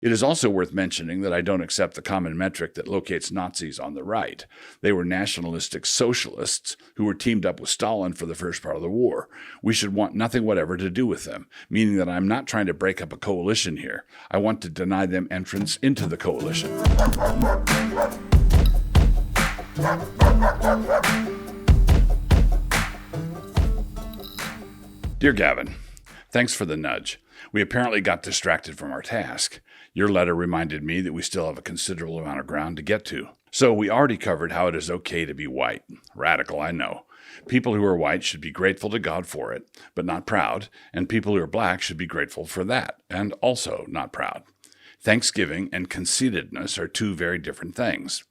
It is also worth mentioning that I don't accept the common metric that locates Nazis on the right. They were nationalistic socialists who were teamed up with Stalin for the first part of the war. We should want nothing whatever to do with them, meaning that I'm not trying to break up a coalition here. I want to deny them entrance into the coalition. Dear Gavin, thanks for the nudge. We apparently got distracted from our task. Your letter reminded me that we still have a considerable amount of ground to get to. So we already covered how it is okay to be white. Radical, I know. People who are white should be grateful to God for it, but not proud, and people who are black should be grateful for that, and also not proud. Thanksgiving and conceitedness are two very different things.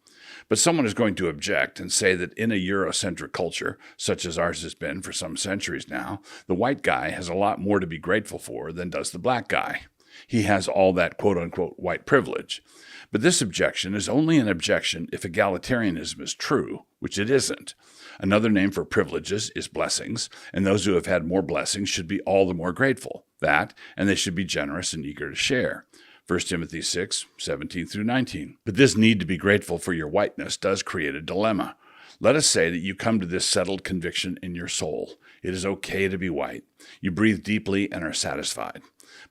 But someone is going to object and say that in a Eurocentric culture, such as ours has been for some centuries now, the white guy has a lot more to be grateful for than does the black guy. He has all that quote-unquote white privilege. But this objection is only an objection if egalitarianism is true, which it isn't. Another name for privileges is blessings, and those who have had more blessings should be all the more grateful. That, and they should be generous and eager to share. 1 Timothy 6, 17 through 19. But this need to be grateful for your whiteness does create a dilemma. Let us say that you come to this settled conviction in your soul. It is okay to be white. You breathe deeply and are satisfied.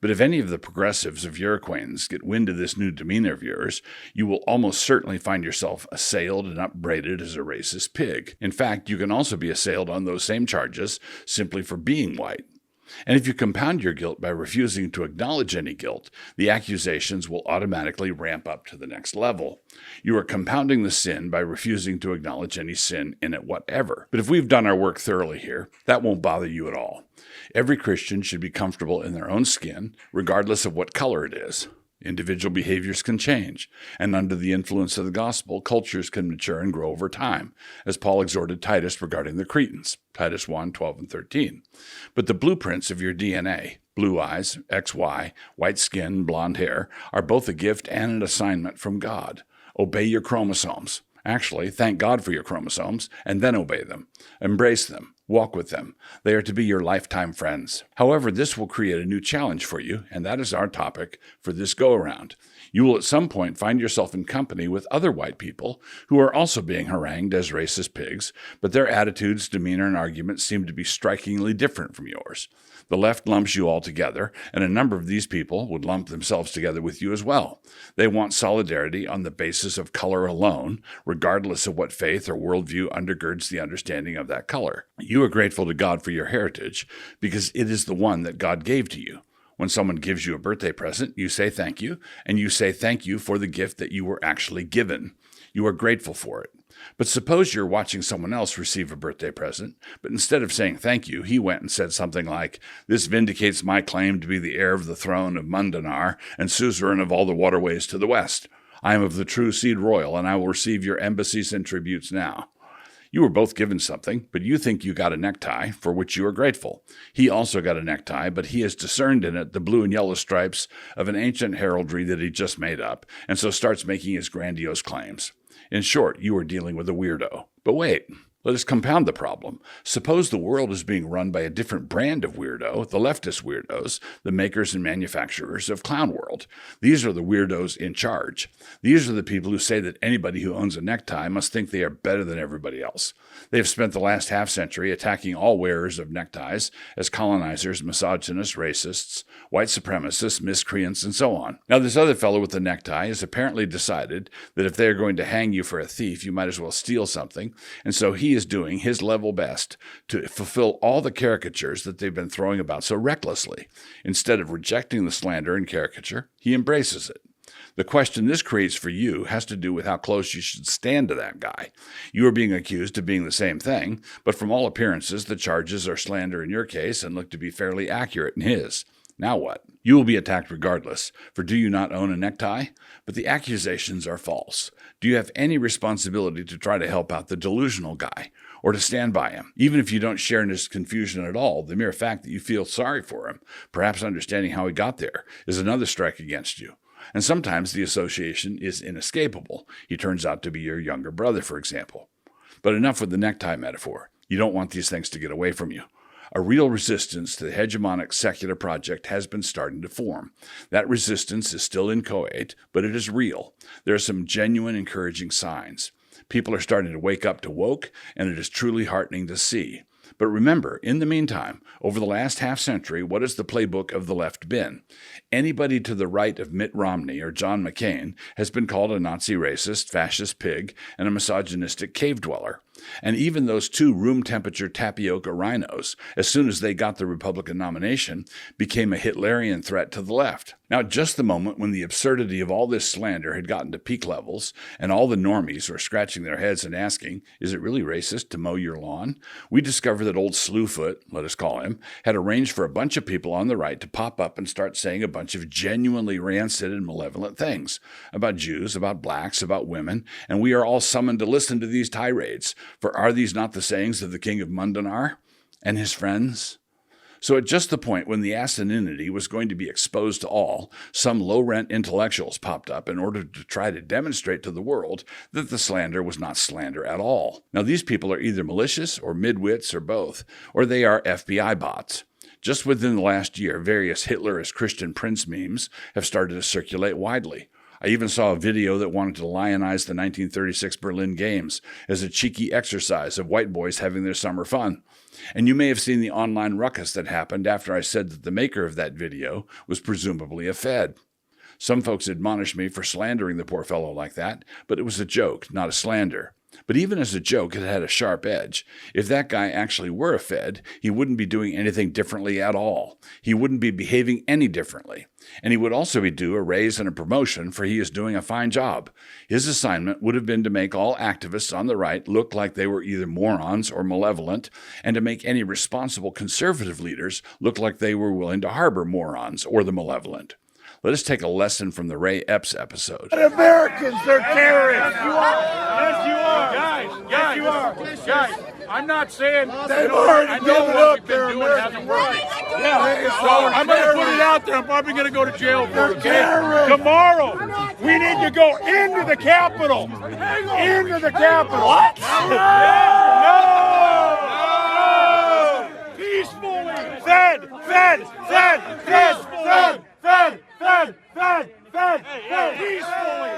But if any of the progressives of your acquaintance get wind of this new demeanor of yours, you will almost certainly find yourself assailed and upbraided as a racist pig. In fact, you can also be assailed on those same charges simply for being white. And if you compound your guilt by refusing to acknowledge any guilt, the accusations will automatically ramp up to the next level. You are compounding the sin by refusing to acknowledge any sin in it whatever. But if we've done our work thoroughly here, that won't bother you at all. Every Christian should be comfortable in their own skin, regardless of what color it is. Individual behaviors can change, and under the influence of the gospel, cultures can mature and grow over time, as Paul exhorted Titus regarding the Cretans, Titus 1, 12 and 13. But the blueprints of your DNA, blue eyes, XY, white skin, blonde hair, are both a gift and an assignment from God. Obey your chromosomes. Actually, thank God for your chromosomes, and then obey them. Embrace them. Walk with them. They are to be your lifetime friends. However, this will create a new challenge for you, and that is our topic for this go-around. You will at some point find yourself in company with other white people who are also being harangued as racist pigs, but their attitudes, demeanor, and arguments seem to be strikingly different from yours. The left lumps you all together, and a number of these people would lump themselves together with you as well. They want solidarity on the basis of color alone, regardless of what faith or worldview undergirds the understanding of that color. You are grateful to God for your heritage because it is the one that God gave to you. When someone gives you a birthday present, you say thank you, and you say thank you for the gift that you were actually given. You are grateful for it. But suppose you're watching someone else receive a birthday present, but instead of saying thank you, he went and said something like, "This vindicates my claim to be the heir of the throne of Mundanar and suzerain of all the waterways to the west. I am of the true seed royal, and I will receive your embassies and tributes now." You were both given something, but you think you got a necktie, for which you are grateful. He also got a necktie, but he has discerned in it the blue and yellow stripes of an ancient heraldry that he just made up, and so starts making his grandiose claims. In short, you are dealing with a weirdo. But wait. Let us compound the problem. Suppose the world is being run by a different brand of weirdo, the leftist weirdos, the makers and manufacturers of Clown World. These are the weirdos in charge. These are the people who say that anybody who owns a necktie must think they are better than everybody else. They have spent the last half-century attacking all wearers of neckties as colonizers, misogynists, racists, white supremacists, miscreants, and so on. Now, this other fellow with the necktie has apparently decided that if they are going to hang you for a thief, you might as well steal something, and so he is doing his level best to fulfill all the caricatures that they've been throwing about so recklessly. Instead of rejecting the slander and caricature, he embraces it. The question this creates for you has to do with how close you should stand to that guy. You are being accused of being the same thing, but from all appearances, the charges are slander in your case and look to be fairly accurate in his. Now what? You will be attacked regardless, for do you not own a necktie? But the accusations are false. Do you have any responsibility to try to help out the delusional guy, or to stand by him? Even if you don't share in his confusion at all, the mere fact that you feel sorry for him, perhaps understanding how he got there, is another strike against you. And sometimes the association is inescapable. He turns out to be your younger brother, for example. But enough with the necktie metaphor. You don't want these things to get away from you. A real resistance to the hegemonic secular project has been starting to form. That resistance is still inchoate, but it is real. There are some genuine encouraging signs. People are starting to wake up to woke, and it is truly heartening to see. But remember, in the meantime, over the last half-century, what has the playbook of the left been? Anybody to the right of Mitt Romney or John McCain has been called a Nazi racist, fascist pig, and a misogynistic cave dweller. And even those two room-temperature tapioca rhinos, as soon as they got the Republican nomination, became a Hitlerian threat to the left. Now, at just the moment when the absurdity of all this slander had gotten to peak levels, and all the normies were scratching their heads and asking, is it really racist to mow your lawn? We discovered that old Slewfoot, let us call him, had arranged for a bunch of people on the right to pop up and start saying a bunch of genuinely rancid and malevolent things about Jews, about blacks, about women, and we are all summoned to listen to these tirades. For are these not the sayings of the king of Mundanar and his friends? So at just the point when the asininity was going to be exposed to all, some low-rent intellectuals popped up in order to try to demonstrate to the world that the slander was not slander at all. Now these people are either malicious or midwits or both, or they are FBI bots. Just within the last year, various Hitler as Christian Prince memes have started to circulate widely. I even saw a video that wanted to lionize the 1936 Berlin Games as a cheeky exercise of white boys having their summer fun. And you may have seen the online ruckus that happened after I said that the maker of that video was presumably a Fed. Some folks admonished me for slandering the poor fellow like that, but it was a joke, not a slander. But even as a joke, it had a sharp edge. If that guy actually were a Fed, he wouldn't be doing anything differently at all. He wouldn't be behaving any differently. And he would also be due a raise and a promotion, for he is doing a fine job. His assignment would have been to make all activists on the right look like they were either morons or malevolent, and to make any responsible conservative leaders look like they were willing to harbor morons or the malevolent. Let us take a lesson from the Ray Epps episode. Americans, they're terrorists. Yes, you are. Guys, yes, you are. Guys, I'm not saying They've already given up their American American rights. Yeah, so I'm going to put it out there. I'm probably going to go to jail for it. Okay? Tomorrow, we need to go into the Capitol. Into the Capitol. What? No! Peacefully. Fed. Peacefully.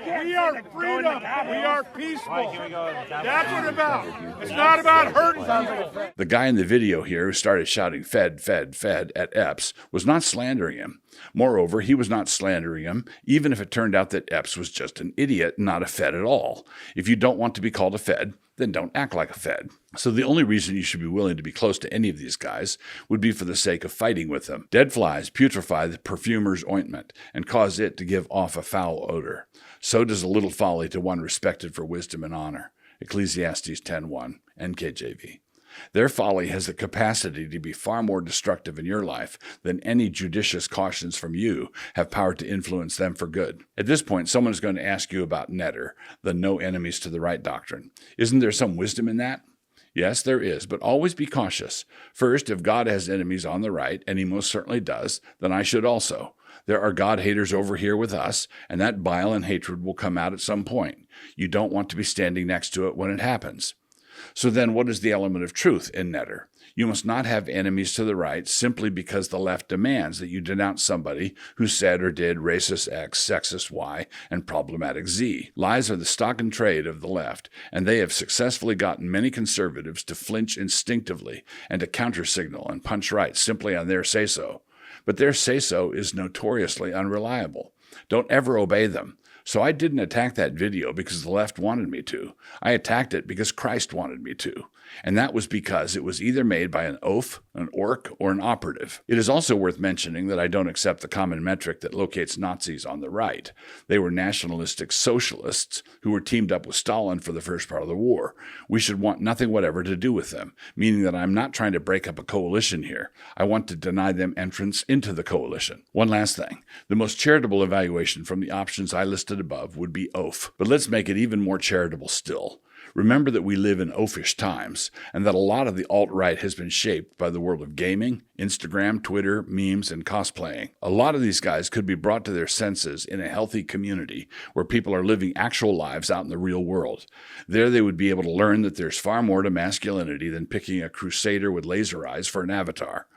We are freedom. We are peaceful. That's what it's about. It's not about hurting people. The guy in the video here who started shouting Fed at Epps was not slandering him. Moreover, he was not slandering him, even if it turned out that Epps was just an idiot, not a Fed at all. If you don't want to be called a Fed, then don't act like a Fed. So the only reason you should be willing to be close to any of these guys would be for the sake of fighting with them. Dead flies putrefy the perfumer's ointment and cause it to give off a foul odor. So does a little folly to one respected for wisdom and honor. Ecclesiastes 10:1, NKJV. Their folly has the capacity to be far more destructive in your life than any judicious cautions from you have power to influence them for good. At this point, someone is going to ask you about Netter, the no enemies to the right doctrine. Isn't there some wisdom in that? Yes, there is, but always be cautious. First, if God has enemies on the right, and he most certainly does, then I should also. There are God haters over here with us, and that bile and hatred will come out at some point. You don't want to be standing next to it when it happens. So then what is the element of truth in Netter? You must not have enemies to the right simply because the left demands that you denounce somebody who said or did racist X, sexist Y, and problematic Z. Lies are the stock and trade of the left, and they have successfully gotten many conservatives to flinch instinctively and to countersignal and punch right simply on their say-so. But their say-so is notoriously unreliable. Don't ever obey them. So I didn't attack that video because the left wanted me to. I attacked it because Christ wanted me to. And that was because it was either made by an oaf, an orc, or an operative. It is also worth mentioning that I don't accept the common metric that locates Nazis on the right. They were nationalistic socialists who were teamed up with Stalin for the first part of the war. We should want nothing whatever to do with them, meaning that I'm not trying to break up a coalition here. I want to deny them entrance into the coalition. One last thing. The most charitable evaluation from the options I listed above would be oaf. But let's make it even more charitable still. Remember that we live in oafish times, and that a lot of the alt-right has been shaped by the world of gaming, Instagram, Twitter, memes, and cosplaying. A lot of these guys could be brought to their senses in a healthy community where people are living actual lives out in the real world. There they would be able to learn that there's far more to masculinity than picking a crusader with laser eyes for an avatar.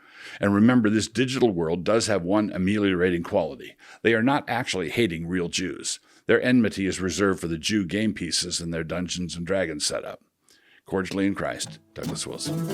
And remember, this digital world does have one ameliorating quality. They are not actually hating real Jews. Their enmity is reserved for the Jew game pieces in their Dungeons & Dragons setup. Cordially in Christ, Douglas Wilson.